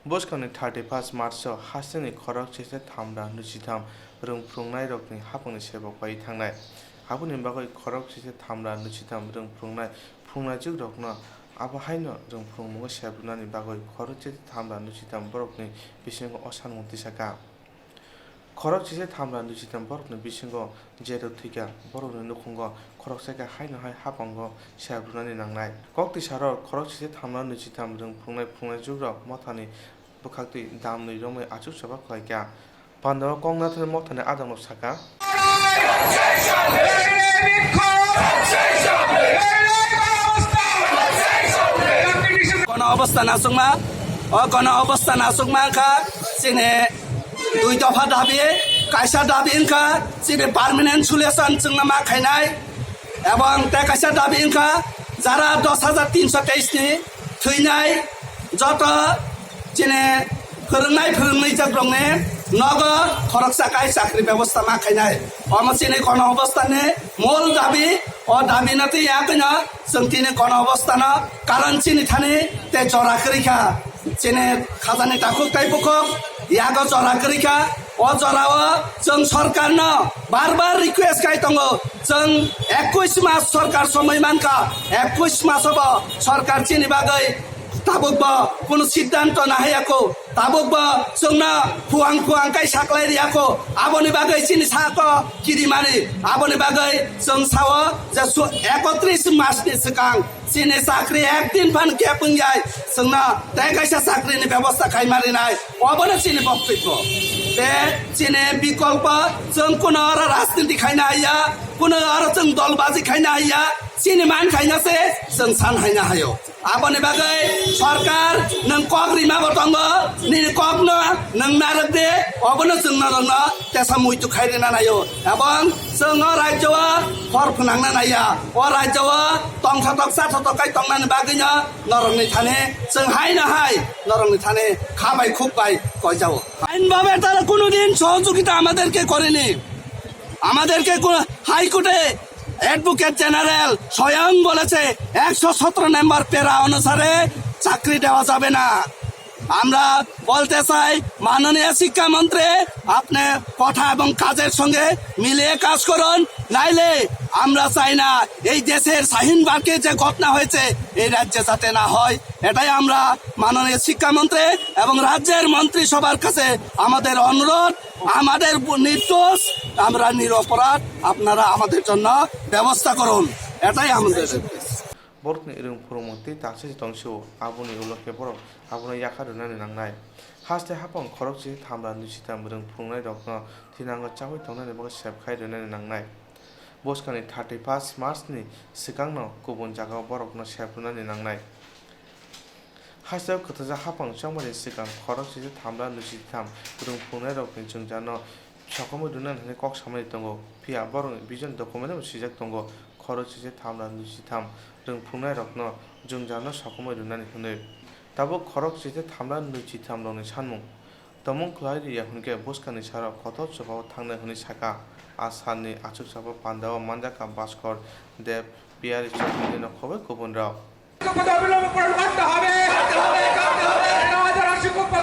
Boskani 31 March hasini khorok chese thamra nuchitham rungprungnai rokni hapungni sebok bai thangnai habuni bagoi khorok chese thamra nuchitham rungprungnai phungnajuk rokno abo haino rungprungmungo sebrunani bagoi khorok chese thamra nuchitham borokni bisingo osanmung tisaka khorok chese thamra nuchitham borokni bisingo jero thika borokni nukhungo khorok saka haino hai hapango sebrunani nangnai kokti saror khorok chese thamra nuchitham rungprungnai phungnajuk rok mothani bukakti damni romai achuk sabak khaikya pandawa kongnathani mothani adamno saka kono অবস্থা নাসুকমা খা চিনে দুই দফা দাবি কাইসা দাবি Inca চিনে permanent solution जोंना मा খাইনাই এবং তে কাইসা দাবি ইনকা যারা 10,323 नि থৈনাই যত চিনে फोरोंनाय जाग्रंने नगद खरकसा काई चाकरी व्यवस्था मा खाइनाय अमचिने कोन अवस्थाने मूल दाबी ओ दाबी नते याकैना जोंथिने कोन अवस्थाना कारण चिनि थाने ते जराखरिखा चिने खाजाने टाकुक टाइपखक यागो जराखरिखा ओ जराव जों सरकार न बार रिक्वेस्ट गाय दंगो जों 21 मास सरकार समय मानका 21 मास अब सरकार चिनि बागै ताबुकबा कुनु सिद्धान्त नाहायाको ताबुकबा जोंना फुआं काई साक्लाय रियाको आबोनि बागै चिनि साको किरिमानि आबोनि बागै जों सावो जे 31 मासनि सिगां चिनि साख्रि एकदिन फान गेपंगाय जोंना ते काइसा साख्रिनि व्यवस्था खाइमारिनाय अबोनो चिनि बक्तव्य ते चिनि विकल्प जों कुनु राजनीति खाइना हाया कुनु जों दलबाजी खाइना हाया चिनि मान खाइनासे जों सान हाइना हायो आबोनि बागै सरकार नों कग्रिमा बतंग नि कग्न नों नारदे अबोनो जों नरन तेसा मुइतु खाइरेना नायो एबं जों राज्यवा फर फनांना नाया अ राज्यवा तंखतक साथतकाय तंनानि बागैनो नरंनि थाने जों हाइना हाय नरंनि थाने खाबाय खुबबाय कयजाओ আইনভাবে তারা কোনোদিন সহযোগিতা আমাদেরকে করেনি আমাদেরকে হাইকোর্টে অ্যাডভোকেট জেনারেল স্বয়ং বলেছে 117 নম্বর পেরা অনুসারে চাকরি দেওয়া যাবে না আমরা বলতে চাই মাননীয় শিক্ষামন্ত্রী আপনি কথা এবং কাজের সঙ্গে মিলিয়ে কাজ করুন নাইলে আমরা চাই না এই দেশের শাহিনবাগকে যে ঘটনা হয়েছে এই রাজ্যে যাতে না হয় এটাই আমরা মাননীয় শিক্ষামন্ত্রী এবং রাজ্যের মন্ত্রিসভার কাছে আমাদের অনুরোধ আমাদের নির্দোষ আমরা নিরপরাধ আপনারা আমাদের জন্য ব্যবস্থা করুন এটাই আমাদের borokni irung phurumungti taksi tongsu abuni uloke borok abuni yakarunani nangnai haste hapong khorok chi thamra nuchitam irung phurungnai rokno thinango chawai tongnani boga sebkhai runani nangnai boskani 31 March ni sikangno kubun jagao borokno sebrunani nangnai haste khotja hapong changmani sikang khorok chi thamra nuchitam irung phurungnai rokni jungjano sokomo dunani hane kok samani tongo pia borok vision document sijak tongo khorok chi thamra nuchitam rungphungnai rokno jungjano sokomoi runani hune tabo khorok chite thamra nuchitam rokni sanmung tomung khlai riya hunke boskani sara koto chobao thangnai huni saka asani achuk sabo pandawa manjaka baskor dev piari chokni no khobe kubun rao